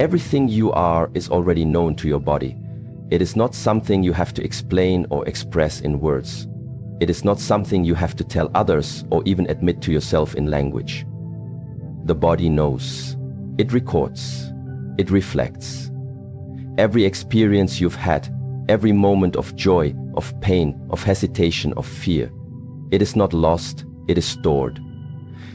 Everything you are is already known to your body. It is not something you have to explain or express in words. It is not something you have to tell others or even admit to yourself in language. The body knows. It records. It reflects. Every experience you've had, every moment of joy, of pain, of hesitation, of fear, it is not lost, it is stored.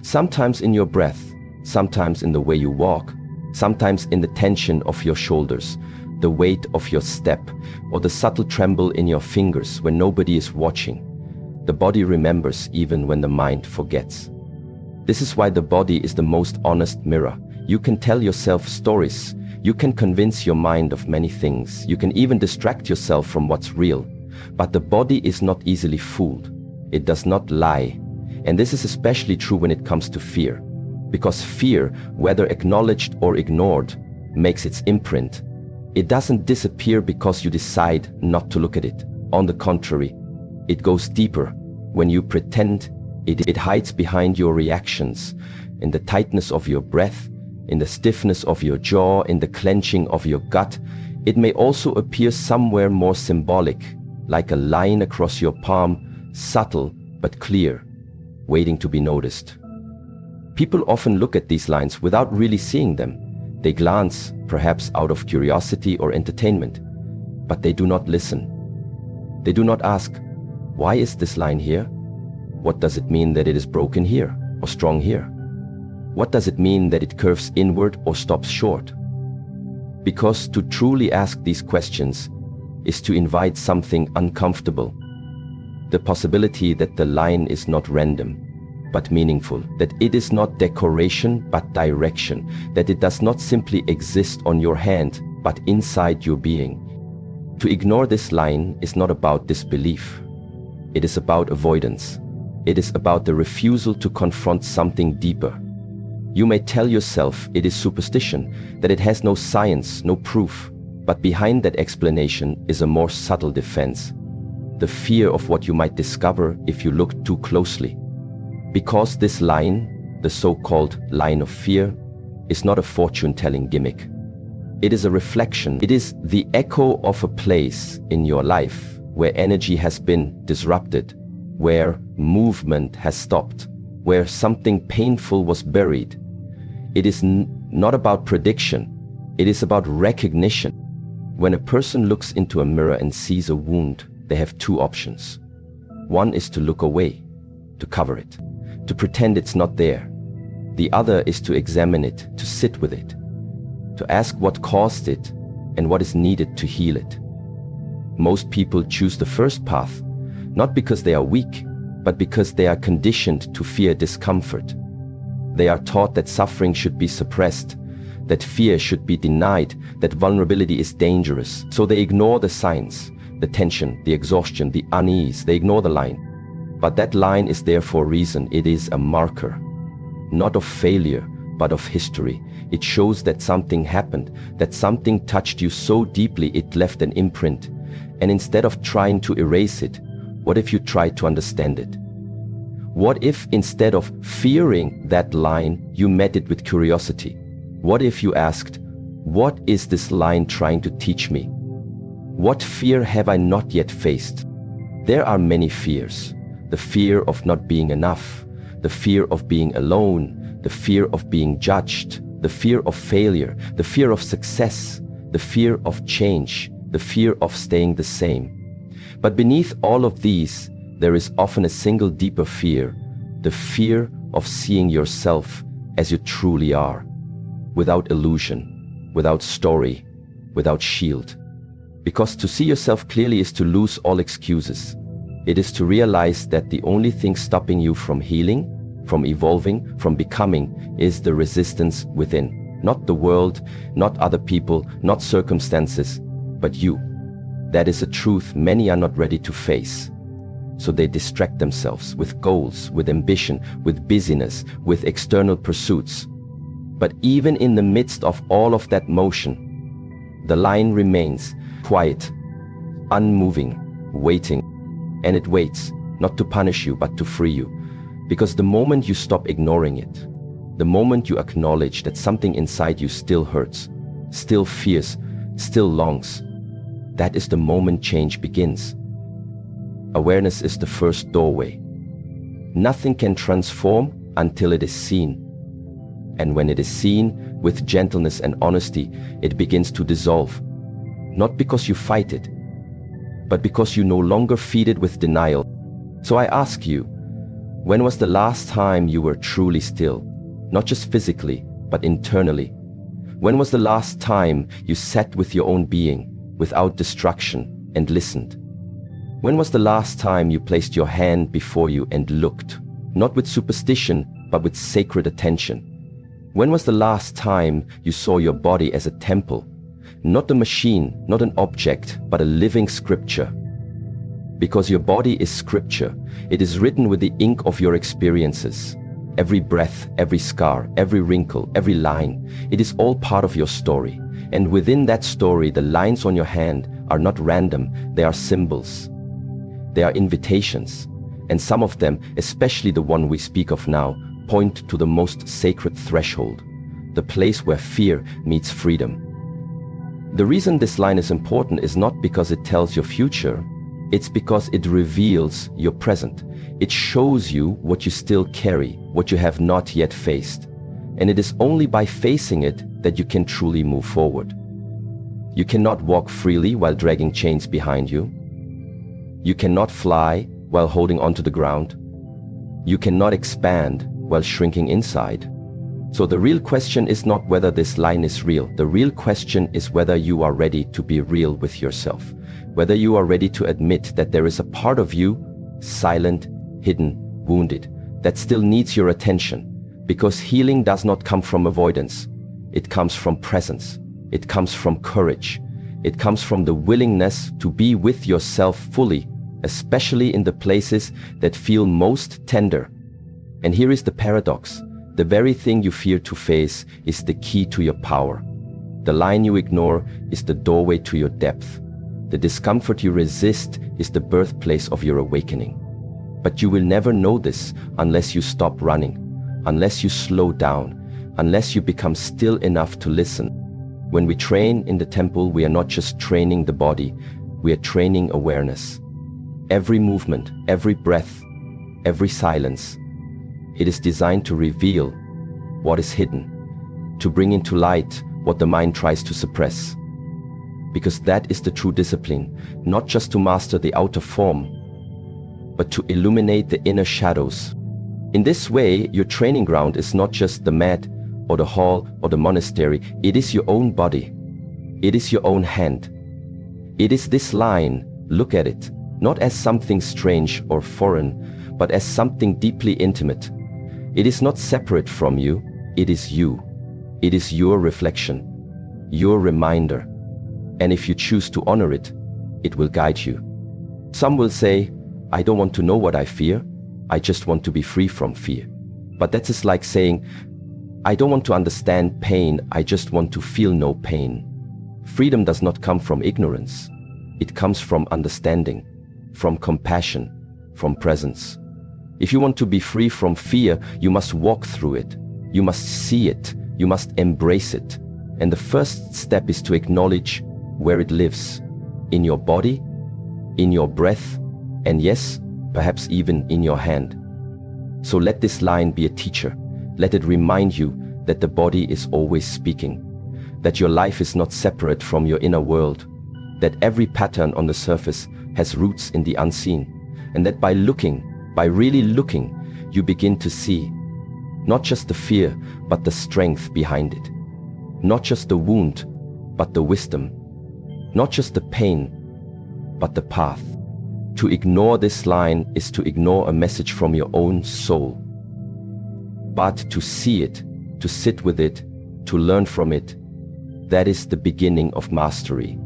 Sometimes in your breath, sometimes in the way you walk, sometimes in the tension of your shoulders, the weight of your step, or the subtle tremble in your fingers when nobody is watching. The body remembers even when the mind forgets. This is why the body is the most honest mirror. You can tell yourself stories. You can convince your mind of many things. You can even distract yourself from what's real. But the body is not easily fooled. It does not lie. And this is especially true when it comes to fear. Because fear, whether acknowledged or ignored, makes its imprint. It doesn't disappear because you decide not to look at it. On the contrary, it goes deeper. When you pretend, it hides behind your reactions, in the tightness of your breath, in the stiffness of your jaw, in the clenching of your gut. It may also appear somewhere more symbolic, like a line across your palm, subtle but clear, waiting to be noticed. People often look at these lines without really seeing them. They glance, perhaps out of curiosity or entertainment, but they do not listen. They do not ask, why is this line here? What does it mean that it is broken here or strong here? What does it mean that it curves inward or stops short? Because to truly ask these questions is to invite something uncomfortable. The possibility that the line is not random, but meaningful, that it is not decoration but direction, that it does not simply exist on your hand but inside your being. To ignore this line is not about disbelief. It is about avoidance. It is about the refusal to confront something deeper. You may tell yourself it is superstition, that it has no science, no proof, but behind that explanation is a more subtle defense. The fear of what you might discover if you look too closely. Because this line, the so-called line of fear, is not a fortune-telling gimmick. It is a reflection. It is the echo of a place in your life where energy has been disrupted, where movement has stopped, where something painful was buried. It is not about prediction. It is about recognition. When a person looks into a mirror and sees a wound, they have two options. One is to look away, to cover it, to pretend it's not there. The other is to examine it, to sit with it, to ask what caused it and what is needed to heal it. Most people choose the first path, not because they are weak, but because they are conditioned to fear discomfort. They are taught that suffering should be suppressed, that fear should be denied, that vulnerability is dangerous. So they ignore the signs, the tension, the exhaustion, the unease. They ignore the line. But that line is there for a reason. It is a marker, not of failure, but of history. It shows that something happened, that something touched you so deeply it left an imprint. And instead of trying to erase it, what if you tried to understand it? What if instead of fearing that line, you met it with curiosity? What if you asked, what is this line trying to teach me? What fear have I not yet faced? There are many fears. The fear of not being enough, the fear of being alone, the fear of being judged, the fear of failure, the fear of success, the fear of change, the fear of staying the same. But beneath all of these, there is often a single deeper fear, the fear of seeing yourself as you truly are, without illusion, without story, without shield. Because to see yourself clearly is to lose all excuses. It is to realize that the only thing stopping you from healing, from evolving, from becoming, is the resistance within. Not the world, not other people, not circumstances, but you. That is a truth many are not ready to face. So they distract themselves with goals, with ambition, with busyness, with external pursuits. But even in the midst of all of that motion, the line remains quiet, unmoving, waiting. And it waits, not to punish you, but to free you. Because the moment you stop ignoring it, the moment you acknowledge that something inside you still hurts, still fears, still longs. That is the moment change begins. Awareness is the first doorway. Nothing can transform until it is seen. And when it is seen, with gentleness and honesty, it begins to dissolve. Not because you fight it, but because you no longer feed it with denial. So I ask you, when was the last time you were truly still? Not just physically, but internally. When was the last time you sat with your own being, without distraction, and listened? When was the last time you placed your hand before you and looked, not with superstition, but with sacred attention? When was the last time you saw your body as a temple, not a machine, not an object, but a living scripture? Because your body is scripture, it is written with the ink of your experiences. Every breath, every scar, every wrinkle, every line, it is all part of your story. And within that story, the lines on your hand are not random, they are symbols. They are invitations. And some of them, especially the one we speak of now, point to the most sacred threshold, the place where fear meets freedom. The reason this line is important is not because it tells your future, it's because it reveals your present. It shows you what you still carry, what you have not yet faced. And it is only by facing it that you can truly move forward. You cannot walk freely while dragging chains behind you. You cannot fly while holding onto the ground. You cannot expand while shrinking inside. So the real question is not whether this line is real. The real question is whether you are ready to be real with yourself. Whether you are ready to admit that there is a part of you, silent, hidden, wounded, that still needs your attention. Because healing does not come from avoidance. It comes from presence. It comes from courage. It comes from the willingness to be with yourself fully, especially in the places that feel most tender. And here is the paradox. The very thing you fear to face is the key to your power. The line you ignore is the doorway to your depth. The discomfort you resist is the birthplace of your awakening. But you will never know this unless you stop running, unless you slow down, unless you become still enough to listen. When we train in the temple, we are not just training the body, we are training awareness. Every movement, every breath, every silence, it is designed to reveal what is hidden, to bring into light what the mind tries to suppress. Because that is the true discipline, not just to master the outer form, but to illuminate the inner shadows. In this way, your training ground is not just the mat or the hall or the monastery, it is your own body. It is your own hand. It is this line, look at it, not as something strange or foreign, but as something deeply intimate. It is not separate from you, it is you. It is your reflection, your reminder. And if you choose to honor it, it will guide you. Some will say, I don't want to know what I fear, I just want to be free from fear. But that is like saying, I don't want to understand pain, I just want to feel no pain. Freedom does not come from ignorance. It comes from understanding, from compassion, from presence. If you want to be free from fear, you must walk through it. You must see it. You must embrace it. And the first step is to acknowledge where it lives. In your body, in your breath, and yes, perhaps even in your hand. So let this line be a teacher. Let it remind you that the body is always speaking, that your life is not separate from your inner world, that every pattern on the surface has roots in the unseen, and that by looking, by really looking, you begin to see not just the fear, but the strength behind it, not just the wound, but the wisdom, not just the pain, but the path. To ignore this line is to ignore a message from your own soul. But to see it, to sit with it, to learn from it, that is the beginning of mastery.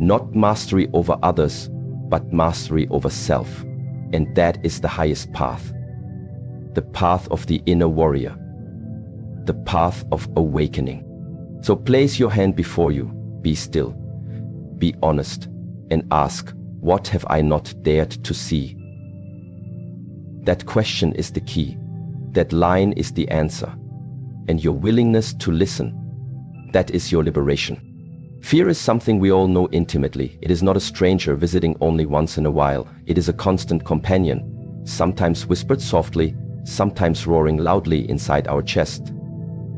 Not mastery over others, but mastery over self. And that is the highest path. The path of the inner warrior. The path of awakening. So place your hand before you, be still, be honest, and ask, what have I not dared to see? That question is the key. That line is the answer. And your willingness to listen, that is your liberation. Fear is something we all know intimately. It is not a stranger visiting only once in a while. It is a constant companion, sometimes whispered softly, sometimes roaring loudly inside our chest.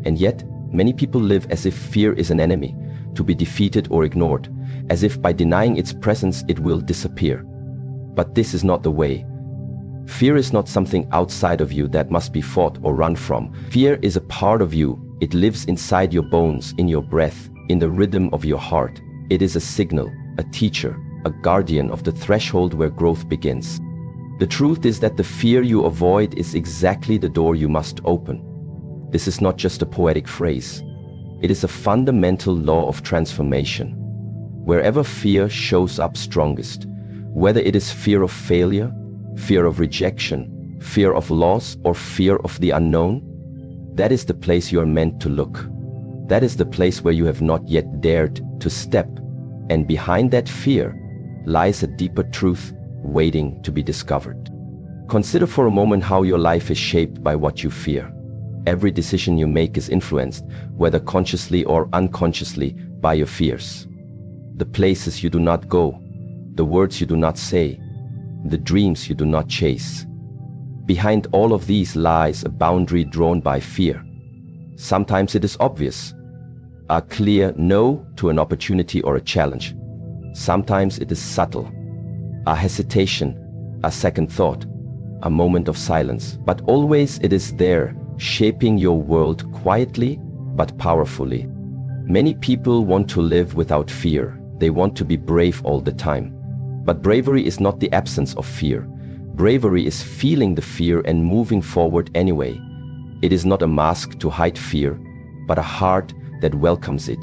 And yet, many people live as if fear is an enemy, to be defeated or ignored, as if by denying its presence it will disappear. But this is not the way. Fear is not something outside of you that must be fought or run from. Fear is a part of you. It lives inside your bones, in your breath, in the rhythm of your heart. It is a signal, a teacher, a guardian of the threshold where growth begins. The truth is that the fear you avoid is exactly the door you must open. This is not just a poetic phrase. It is a fundamental law of transformation. Wherever fear shows up strongest, whether it is fear of failure, fear of rejection, fear of loss, or fear of the unknown, that is the place you are meant to look. That is the place where you have not yet dared to step. And behind that fear lies a deeper truth waiting to be discovered. Consider for a moment how your life is shaped by what you fear. Every decision you make is influenced, whether consciously or unconsciously, by your fears. The places you do not go, the words you do not say, the dreams you do not chase. Behind all of these lies a boundary drawn by fear. Sometimes it is obvious, a clear no to an opportunity or a challenge. Sometimes it is subtle, a hesitation, a second thought, a moment of silence. But always it is there, shaping your world quietly but powerfully. Many people want to live without fear. They want to be brave all the time. But bravery is not the absence of fear. Bravery is feeling the fear and moving forward anyway. It is not a mask to hide fear, but a heart that welcomes it.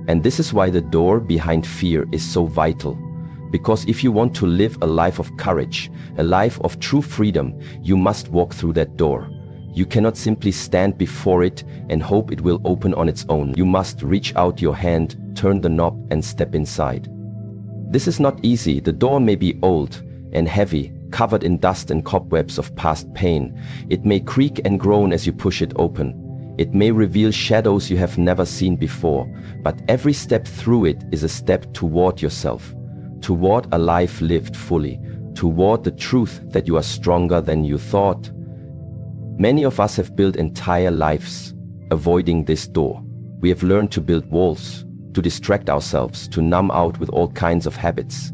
And this is why the door behind fear is so vital. Because if you want to live a life of courage, a life of true freedom, you must walk through that door. You cannot simply stand before it and hope it will open on its own. You must reach out your hand, turn the knob, and step inside. This is not easy. The door may be old and heavy, covered in dust and cobwebs of past pain. It may creak and groan as you push it open. It may reveal shadows you have never seen before, but every step through it is a step toward yourself, toward a life lived fully, toward the truth that you are stronger than you thought. Many of us have built entire lives avoiding this door. We have learned to build walls, to distract ourselves, to numb out with all kinds of habits.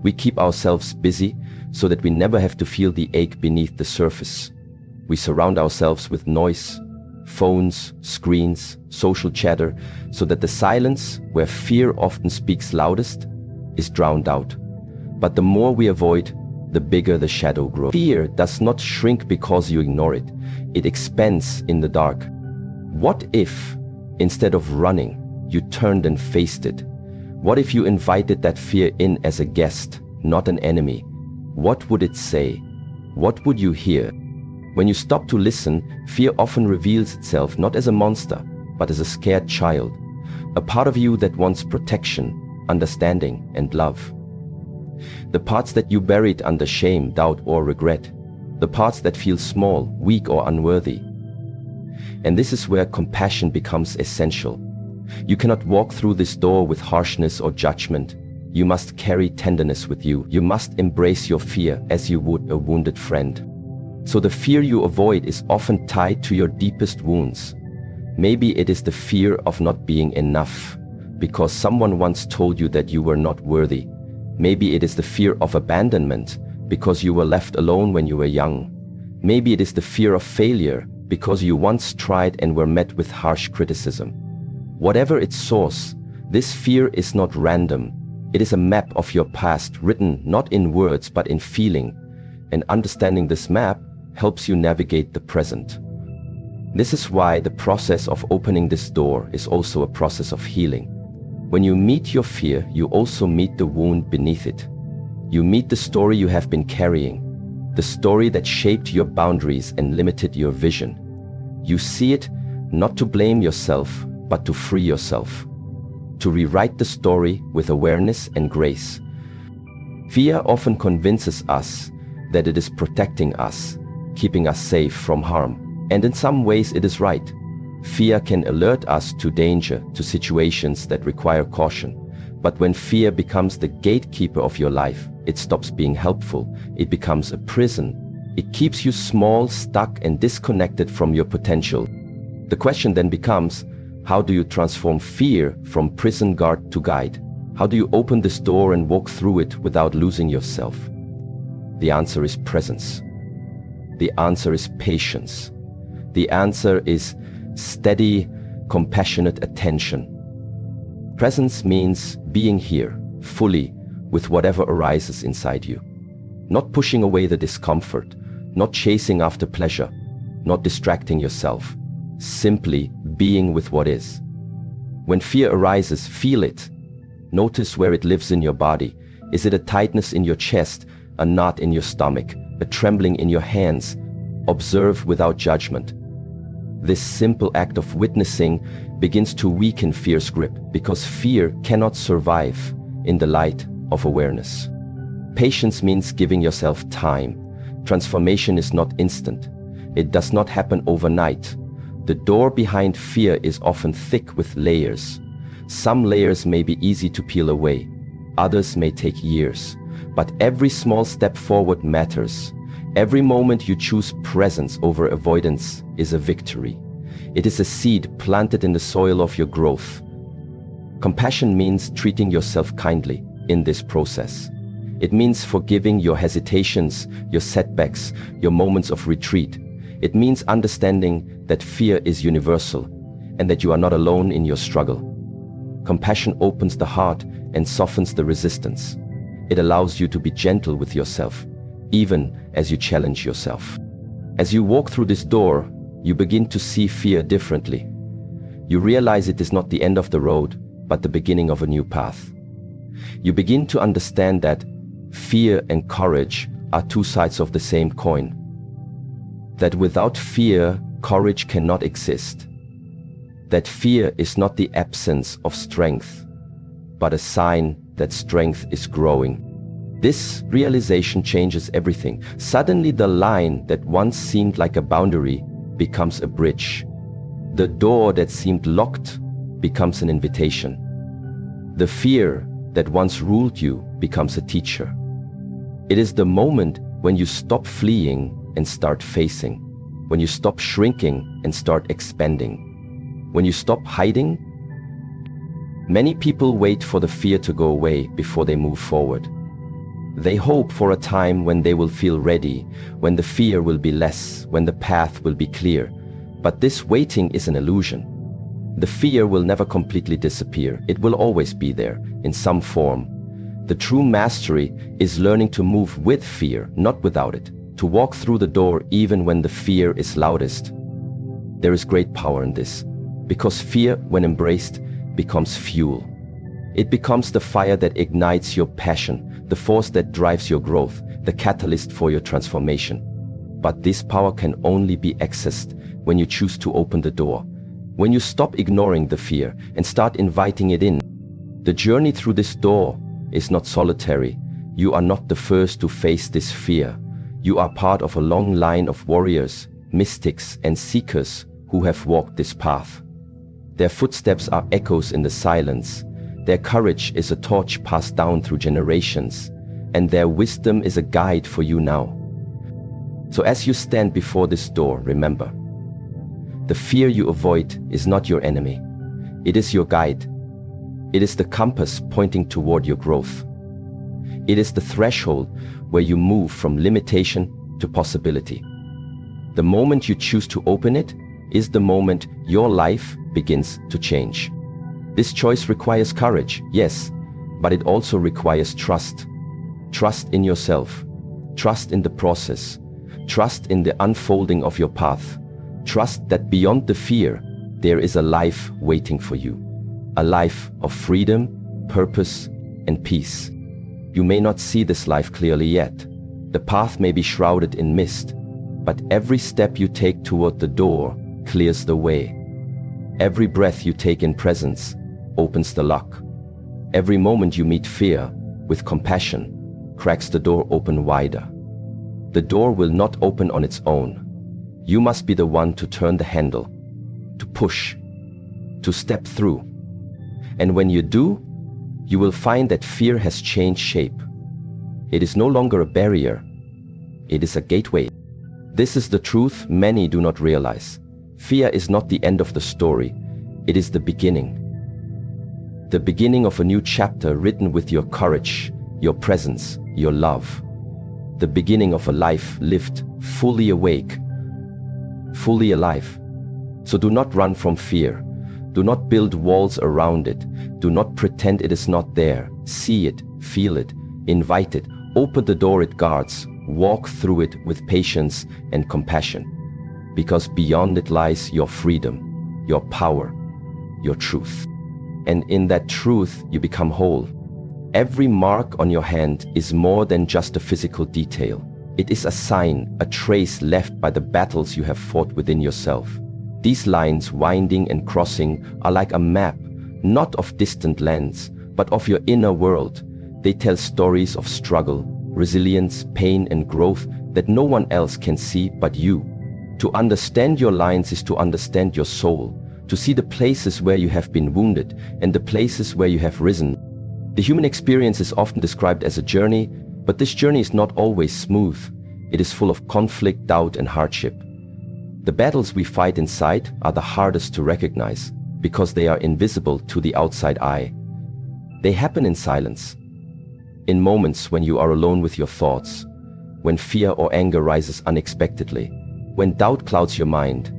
We keep ourselves busy so that we never have to feel the ache beneath the surface. We surround ourselves with noise, phones, screens, social chatter, so that the silence, where fear often speaks loudest, is drowned out. But the more we avoid, the bigger the shadow grows. Fear does not shrink because you ignore it. It expands in the dark. What if, instead of running, you turned and faced it? What if you invited that fear in as a guest, not an enemy? What would it say? What would you hear? When you stop to listen, fear often reveals itself not as a monster, but as a scared child, a part of you that wants protection, understanding, and love. The parts that you buried under shame, doubt, or regret, the parts that feel small, weak, or unworthy. And this is where compassion becomes essential. You cannot walk through this door with harshness or judgment. You must carry tenderness with you. You must embrace your fear as you would a wounded friend. So the fear you avoid is often tied to your deepest wounds. Maybe it is the fear of not being enough, because someone once told you that you were not worthy. Maybe it is the fear of abandonment, because you were left alone when you were young. Maybe it is the fear of failure, because you once tried and were met with harsh criticism. Whatever its source, this fear is not random. It is a map of your past, written not in words but in feeling. And understanding this map helps you navigate the present. This is why the process of opening this door is also a process of healing. When you meet your fear, you also meet the wound beneath it. You meet the story you have been carrying, the story that shaped your boundaries and limited your vision. You see it not to blame yourself, but to free yourself, to rewrite the story with awareness and grace. Fear often convinces us that it is protecting us, keeping us safe from harm. And in some ways it is right. Fear can alert us to danger, to situations that require caution. But when fear becomes the gatekeeper of your life, it stops being helpful. It becomes a prison. It keeps you small, stuck, and disconnected from your potential. The question then becomes, how do you transform fear from prison guard to guide? How do you open this door and walk through it without losing yourself? The answer is presence. The answer is patience. The answer is steady, compassionate attention. Presence means being here, fully, with whatever arises inside you. Not pushing away the discomfort, not chasing after pleasure, not distracting yourself. Simply being with what is. When fear arises, feel it. Notice where it lives in your body. Is it a tightness in your chest, a knot in your stomach, a trembling in your hands? Observe without judgment. This simple act of witnessing begins to weaken fear's grip, because fear cannot survive in the light of awareness. Patience means giving yourself time. Transformation is not instant. It does not happen overnight. The door behind fear is often thick with layers. Some layers may be easy to peel away. Others may take years. But every small step forward matters. Every moment you choose presence over avoidance is a victory. It is a seed planted in the soil of your growth. Compassion means treating yourself kindly in this process. It means forgiving your hesitations, your setbacks, your moments of retreat. It means understanding that fear is universal and that you are not alone in your struggle. Compassion opens the heart and softens the resistance. It allows you to be gentle with yourself, even as you challenge yourself. As you walk through this door, you begin to see fear differently. You realize it is not the end of the road, but the beginning of a new path. You begin to understand that fear and courage are two sides of the same coin. That without fear, courage cannot exist. That fear is not the absence of strength, but a sign that strength is growing. This realization changes everything. Suddenly, the line that once seemed like a boundary becomes a bridge. The door that seemed locked becomes an invitation. The fear that once ruled you becomes a teacher. It is the moment when you stop fleeing and start facing, when you stop shrinking and start expanding, when you stop hiding. Many people wait for the fear to go away before they move forward. They hope for a time when they will feel ready, when the fear will be less, when the path will be clear. But this waiting is an illusion. The fear will never completely disappear. It will always be there, in some form. The true mastery is learning to move with fear, not without it. To walk through the door even when the fear is loudest. There is great power in this, because fear, when embraced, becomes fuel. It becomes the fire that ignites your passion, the force that drives your growth, the catalyst for your transformation. But this power can only be accessed when you choose to open the door, when you stop ignoring the fear and start inviting it in. The journey through this door is not solitary. You are not the first to face this fear. You are part of a long line of warriors, mystics, and seekers who have walked this path. Their footsteps are echoes in the silence. Their courage is a torch passed down through generations, and their wisdom is a guide for you now. So as you stand before this door, remember, the fear you avoid is not your enemy. It is your guide. It is the compass pointing toward your growth. It is the threshold where you move from limitation to possibility. The moment you choose to open it is the moment your life begins to change. This choice requires courage, yes, but it also requires trust. Trust in yourself, trust in the process, trust in the unfolding of your path. Trust that beyond the fear, there is a life waiting for you. A life of freedom, purpose, and peace. You may not see this life clearly yet. The path may be shrouded in mist, but every step you take toward the door clears the way. Every breath you take in presence opens the lock. Every moment you meet fear with compassion cracks the door open wider. The door will not open on its own. You must be the one to turn the handle, to push, to step through. And when you do, you will find that fear has changed shape. It is no longer a barrier. It is a gateway. This is the truth many do not realize. Fear is not the end of the story. It is the beginning. The beginning of a new chapter written with your courage, your presence, your love. The beginning of a life lived fully awake, fully alive. So do not run from fear. Do not build walls around it. Do not pretend it is not there. See it, feel it, invite it, open the door it guards, walk through it with patience and compassion. Because beyond it lies your freedom, your power, your truth. And in that truth, you become whole. Every mark on your hand is more than just a physical detail. It is a sign, a trace left by the battles you have fought within yourself. These lines, winding and crossing, are like a map, not of distant lands, but of your inner world. They tell stories of struggle, resilience, pain, and growth that no one else can see but you. To understand your lines is to understand your soul, to see the places where you have been wounded and the places where you have risen. The human experience is often described as a journey, but this journey is not always smooth. It is full of conflict, doubt, and hardship. The battles we fight inside are the hardest to recognize because they are invisible to the outside eye. They happen in silence, in moments when you are alone with your thoughts, when fear or anger rises unexpectedly, when doubt clouds your mind.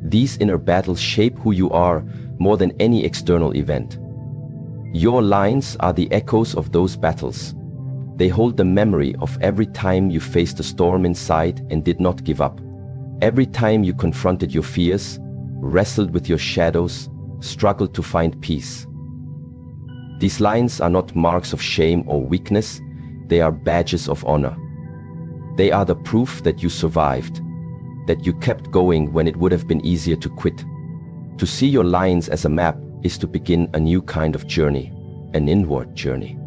These inner battles shape who you are more than any external event. Your lines are the echoes of those battles. They hold the memory of every time you faced a storm inside and did not give up. Every time you confronted your fears, wrestled with your shadows, struggled to find peace. These lines are not marks of shame or weakness, they are badges of honor. They are the proof that you survived, that you kept going when it would have been easier to quit. To see your lines as a map is to begin a new kind of journey, an inward journey.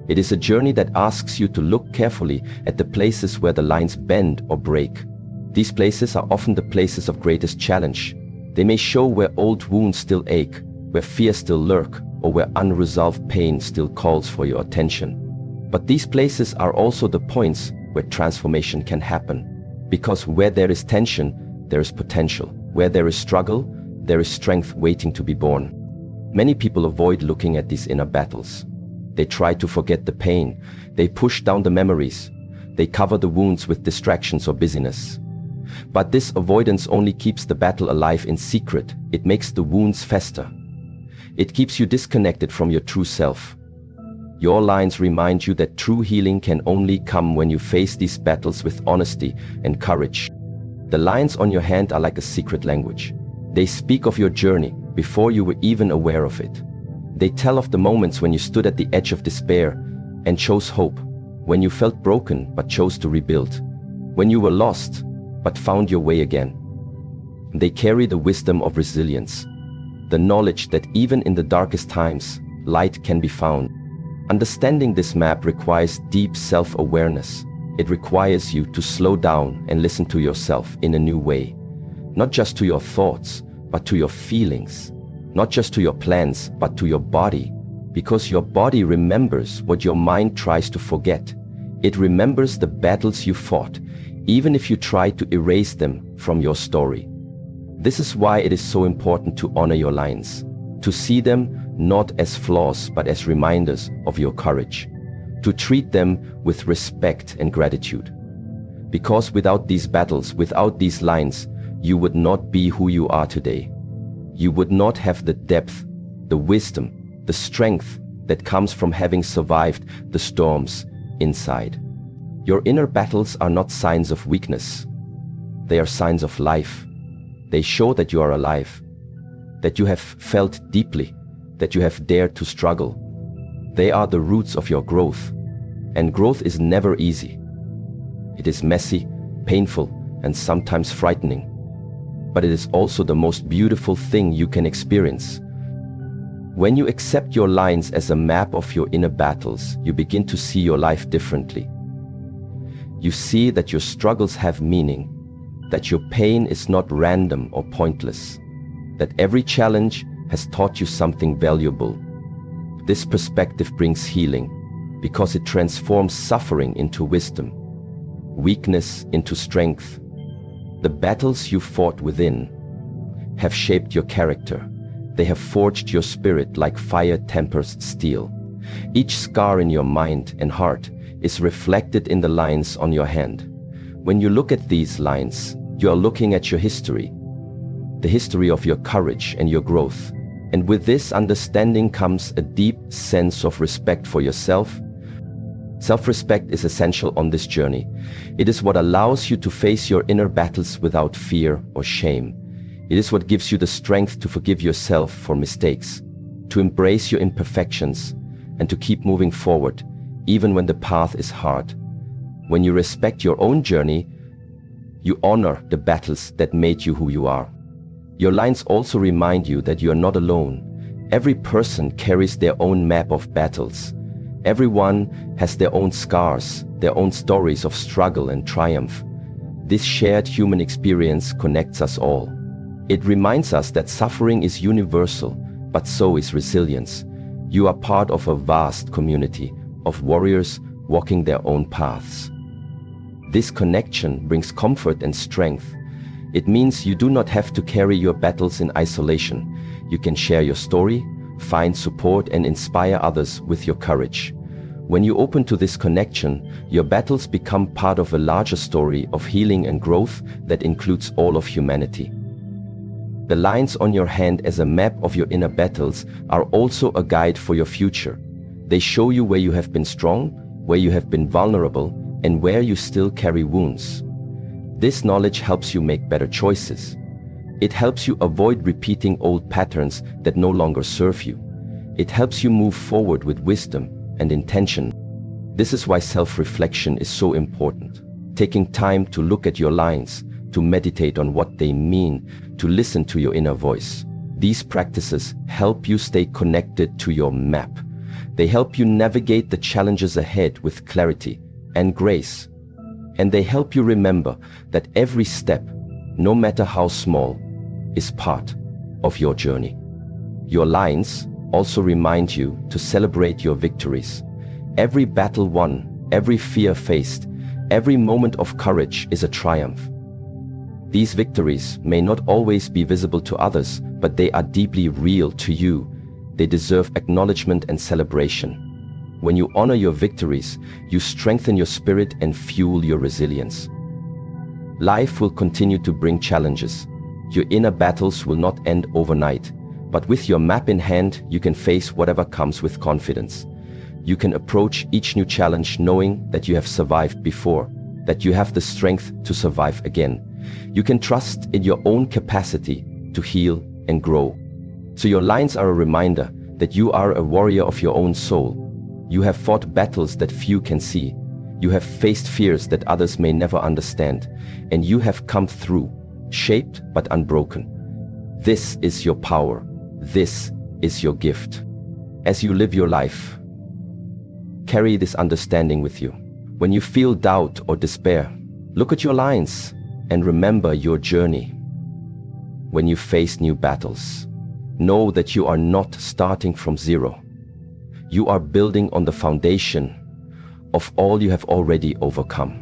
It is a journey that asks you to look carefully at the places where the lines bend or break. These places are often the places of greatest challenge. They may show where old wounds still ache, where fear still lurk, or where unresolved pain still calls for your attention. But these places are also the points where transformation can happen. Because where there is tension, there is potential. Where there is struggle, there is strength waiting to be born. Many people avoid looking at these inner battles. They try to forget the pain. They push down the memories. They cover the wounds with distractions or busyness. But this avoidance only keeps the battle alive in secret. It makes the wounds fester. It keeps you disconnected from your true self. Your lines remind you that true healing can only come when you face these battles with honesty and courage. The lines on your hand are like a secret language. They speak of your journey before you were even aware of it. They tell of the moments when you stood at the edge of despair and chose hope, when you felt broken but chose to rebuild, when you were lost but found your way again. They carry the wisdom of resilience, the knowledge that even in the darkest times, light can be found. Understanding this map requires deep self-awareness. It requires you to slow down and listen to yourself in a new way. Not just to your thoughts, but to your feelings. Not just to your plans, but to your body. Because your body remembers what your mind tries to forget. It remembers the battles you fought, even if you try to erase them from your story. This is why it is so important to honor your lines, to see them not as flaws but as reminders of your courage, to treat them with respect and gratitude. Because without these battles, without these lines, you would not be who you are today. You would not have the depth, the wisdom, the strength that comes from having survived the storms inside. Your inner battles are not signs of weakness. They are signs of life. They show that you are alive, that you have felt deeply, that you have dared to struggle. They are the roots of your growth. And growth is never easy. It is messy, painful, and sometimes frightening. But it is also the most beautiful thing you can experience. When you accept your lines as a map of your inner battles, you begin to see your life differently. You see that your struggles have meaning, that your pain is not random or pointless, that every challenge has taught you something valuable. This perspective brings healing because it transforms suffering into wisdom, weakness into strength. The battles you fought within have shaped your character. They have forged your spirit like fire tempers steel. Each scar in your mind and heart is reflected in the lines on your hand. When you look at these lines, you are looking at your history, the history of your courage and your growth. And with this understanding comes a deep sense of respect for yourself. Self-respect is essential on this journey. It is what allows you to face your inner battles without fear or shame. It is what gives you the strength to forgive yourself for mistakes, to embrace your imperfections, and to keep moving forward, even when the path is hard. When you respect your own journey, you honor the battles that made you who you are. Your lines also remind you that you are not alone. Every person carries their own map of battles. Everyone has their own scars, their own stories of struggle and triumph. This shared human experience connects us all. It reminds us that suffering is universal, but so is resilience. You are part of a vast community of warriors walking their own paths. This connection brings comfort and strength. It means you do not have to carry your battles in isolation. You can share your story, find support, and inspire others with your courage. When you open to this connection, your battles become part of a larger story of healing and growth that includes all of humanity. The lines on your hand as a map of your inner battles are also a guide for your future. They show you where you have been strong, where you have been vulnerable, and where you still carry wounds. This knowledge helps you make better choices. It helps you avoid repeating old patterns that no longer serve you. It helps you move forward with wisdom and intention. This is why self-reflection is so important. Taking time to look at your lines, to meditate on what they mean, to listen to your inner voice. These practices help you stay connected to your map. They help you navigate the challenges ahead with clarity and grace. And they help you remember that every step, no matter how small, is part of your journey. Your lines also remind you to celebrate your victories. Every battle won, every fear faced, every moment of courage is a triumph. These victories may not always be visible to others, but they are deeply real to you. They deserve acknowledgement and celebration. When you honor your victories, you strengthen your spirit and fuel your resilience. Life will continue to bring challenges. Your inner battles will not end overnight, but with your map in hand, you can face whatever comes with confidence. You can approach each new challenge knowing that you have survived before, that you have the strength to survive again. You can trust in your own capacity to heal and grow. So your lines are a reminder that you are a warrior of your own soul. You have fought battles that few can see. You have faced fears that others may never understand. And you have come through, shaped but unbroken. This is your power. This is your gift. As you live your life, carry this understanding with you. When you feel doubt or despair, look at your lines and remember your journey. When you face new battles, know that you are not starting from zero. You are building on the foundation of all you have already overcome.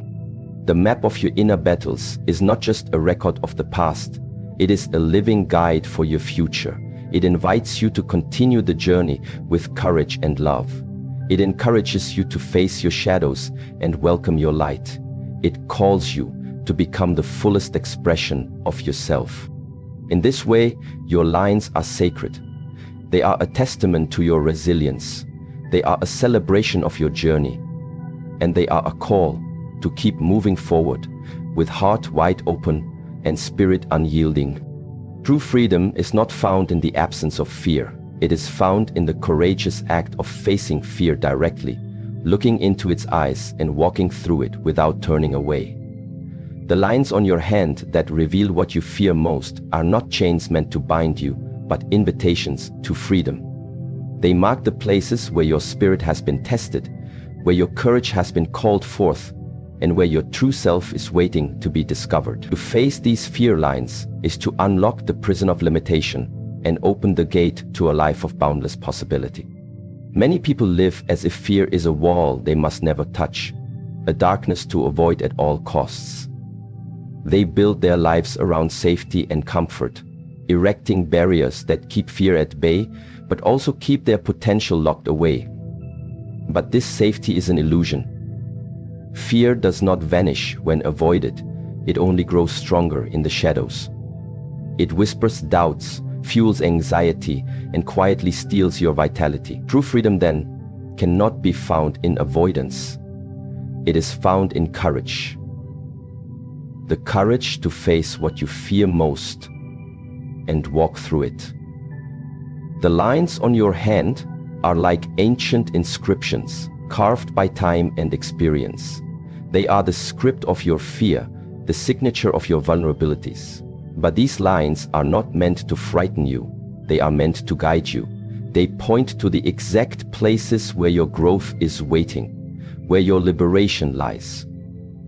The map of your inner battles is not just a record of the past, it is a living guide for your future. It invites you to continue the journey with courage and love. It encourages you to face your shadows and welcome your light. It calls you to become the fullest expression of yourself. In this way, your lines are sacred. They are a testament to your resilience. They are a celebration of your journey. And they are a call to keep moving forward with heart wide open and spirit unyielding. True freedom is not found in the absence of fear. It is found in the courageous act of facing fear directly, looking into its eyes and walking through it without turning away. The lines on your hand that reveal what you fear most are not chains meant to bind you, but invitations to freedom. They mark the places where your spirit has been tested, where your courage has been called forth, and where your true self is waiting to be discovered. To face these fear lines is to unlock the prison of limitation and open the gate to a life of boundless possibility. Many people live as if fear is a wall they must never touch, a darkness to avoid at all costs. They build their lives around safety and comfort, erecting barriers that keep fear at bay, but also keep their potential locked away. But this safety is an illusion. Fear does not vanish when avoided, it only grows stronger in the shadows. It whispers doubts, fuels anxiety, and quietly steals your vitality. True freedom, then, cannot be found in avoidance. It is found in courage. The courage to face what you fear most and walk through it. The lines on your hand are like ancient inscriptions, carved by time and experience. They are the script of your fear, the signature of your vulnerabilities. But these lines are not meant to frighten you. They are meant to guide you. They point to the exact places where your growth is waiting, where your liberation lies.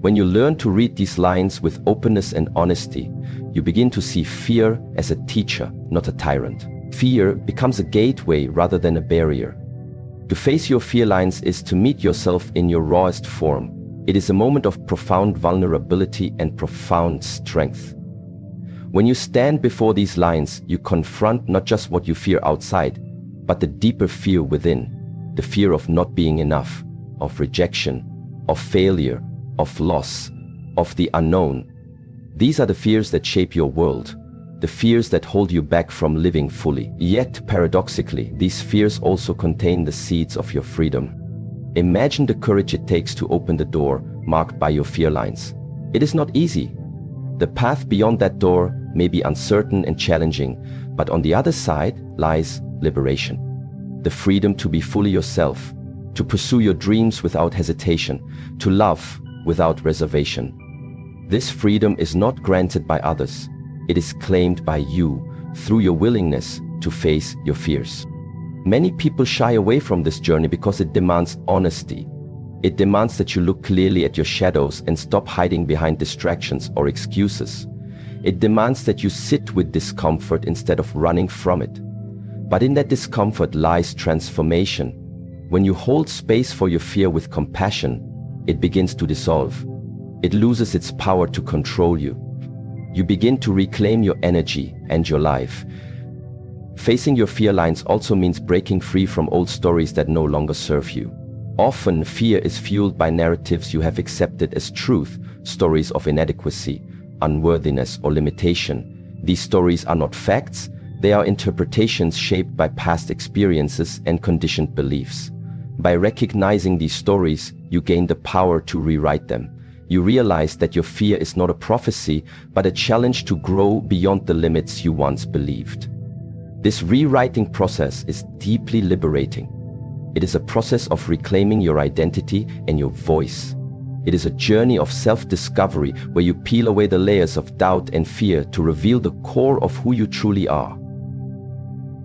When you learn to read these lines with openness and honesty, you begin to see fear as a teacher, not a tyrant. Fear becomes a gateway rather than a barrier. To face your fear lines is to meet yourself in your rawest form. It is a moment of profound vulnerability and profound strength. When you stand before these lines, you confront not just what you fear outside, but the deeper fear within, the fear of not being enough, of rejection, of failure, of loss, of the unknown. These are the fears that shape your world, the fears that hold you back from living fully. Yet, paradoxically, these fears also contain the seeds of your freedom. Imagine the courage it takes to open the door marked by your fear lines. It is not easy. The path beyond that door may be uncertain and challenging, but on the other side lies liberation. The freedom to be fully yourself, to pursue your dreams without hesitation, to love without reservation. This freedom is not granted by others. It is claimed by you through your willingness to face your fears. Many people shy away from this journey because it demands honesty. It demands that you look clearly at your shadows and stop hiding behind distractions or excuses. It demands that you sit with discomfort instead of running from it. But in that discomfort lies transformation. When you hold space for your fear with compassion, it begins to dissolve. It loses its power to control you. You begin to reclaim your energy and your life. Facing your fear lines also means breaking free from old stories that no longer serve you. Often, fear is fueled by narratives you have accepted as truth, stories of inadequacy, unworthiness, or limitation. These stories are not facts, they are interpretations shaped by past experiences and conditioned beliefs. By recognizing these stories, you gain the power to rewrite them. You realize that your fear is not a prophecy, but a challenge to grow beyond the limits you once believed. This rewriting process is deeply liberating. It is a process of reclaiming your identity and your voice. It is a journey of self-discovery where you peel away the layers of doubt and fear to reveal the core of who you truly are.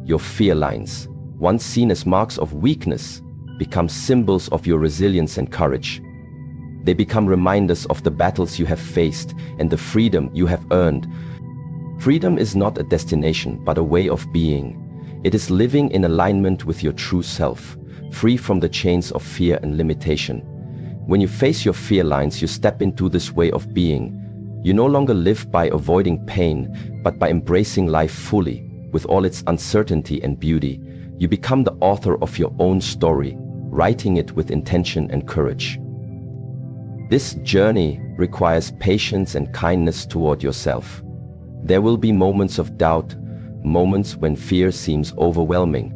Your fear lines, once seen as marks of weakness, become symbols of your resilience and courage. They become reminders of the battles you have faced and the freedom you have earned. Freedom is not a destination, but a way of being. It is living in alignment with your true self, free from the chains of fear and limitation. When you face your fear lines, you step into this way of being. You no longer live by avoiding pain, but by embracing life fully, with all its uncertainty and beauty. You become the author of your own story, writing it with intention and courage. This journey requires patience and kindness toward yourself. There will be moments of doubt, moments when fear seems overwhelming.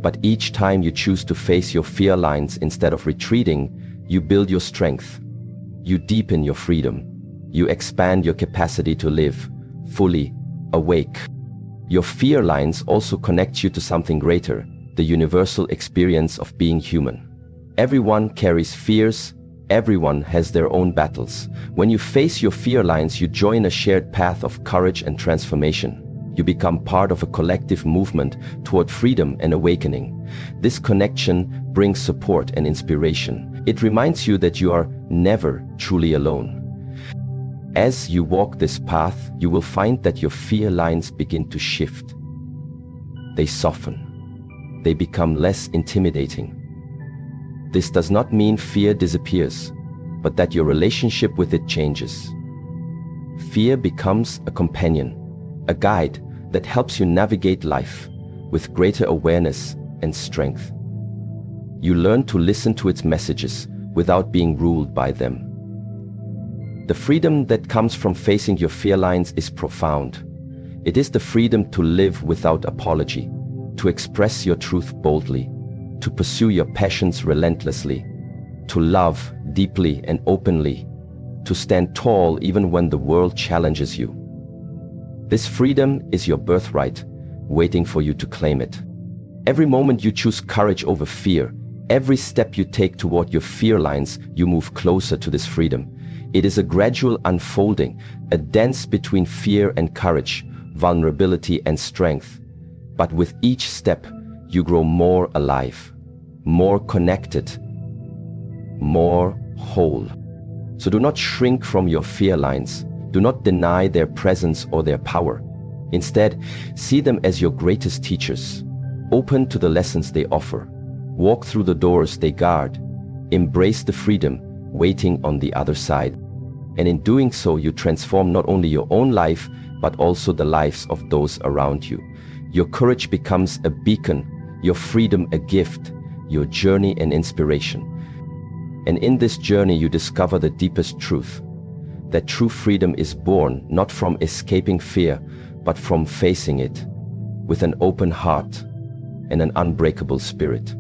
But each time you choose to face your fear lines instead of retreating, you build your strength. You deepen your freedom. You expand your capacity to live, fully awake. Your fear lines also connect you to something greater, the universal experience of being human. Everyone carries fears. Everyone has their own battles. When you face your fear lines, you join a shared path of courage and transformation. You become part of a collective movement toward freedom and awakening. This connection brings support and inspiration. It reminds you that you are never truly alone. As you walk this path, you will find that your fear lines begin to shift. They soften. They become less intimidating. This does not mean fear disappears, but that your relationship with it changes. Fear becomes a companion, a guide that helps you navigate life with greater awareness and strength. You learn to listen to its messages without being ruled by them. The freedom that comes from facing your fear lines is profound. It is the freedom to live without apology, to express your truth boldly, to pursue your passions relentlessly, to love deeply and openly, to stand tall even when the world challenges you. This freedom is your birthright, waiting for you to claim it. Every moment you choose courage over fear, every step you take toward your fear lines, you move closer to this freedom. It is a gradual unfolding, a dance between fear and courage, vulnerability and strength. But with each step, you grow more alive, more connected, more whole. So do not shrink from your fear lines. Do not deny their presence or their power. Instead, see them as your greatest teachers. Open to the lessons they offer. Walk through the doors they guard. Embrace the freedom waiting on the other side. And in doing so, you transform not only your own life, but also the lives of those around you. Your courage becomes a beacon, your freedom a gift, your journey an inspiration. And in this journey, you discover the deepest truth, that true freedom is born not from escaping fear, but from facing it with an open heart and an unbreakable spirit.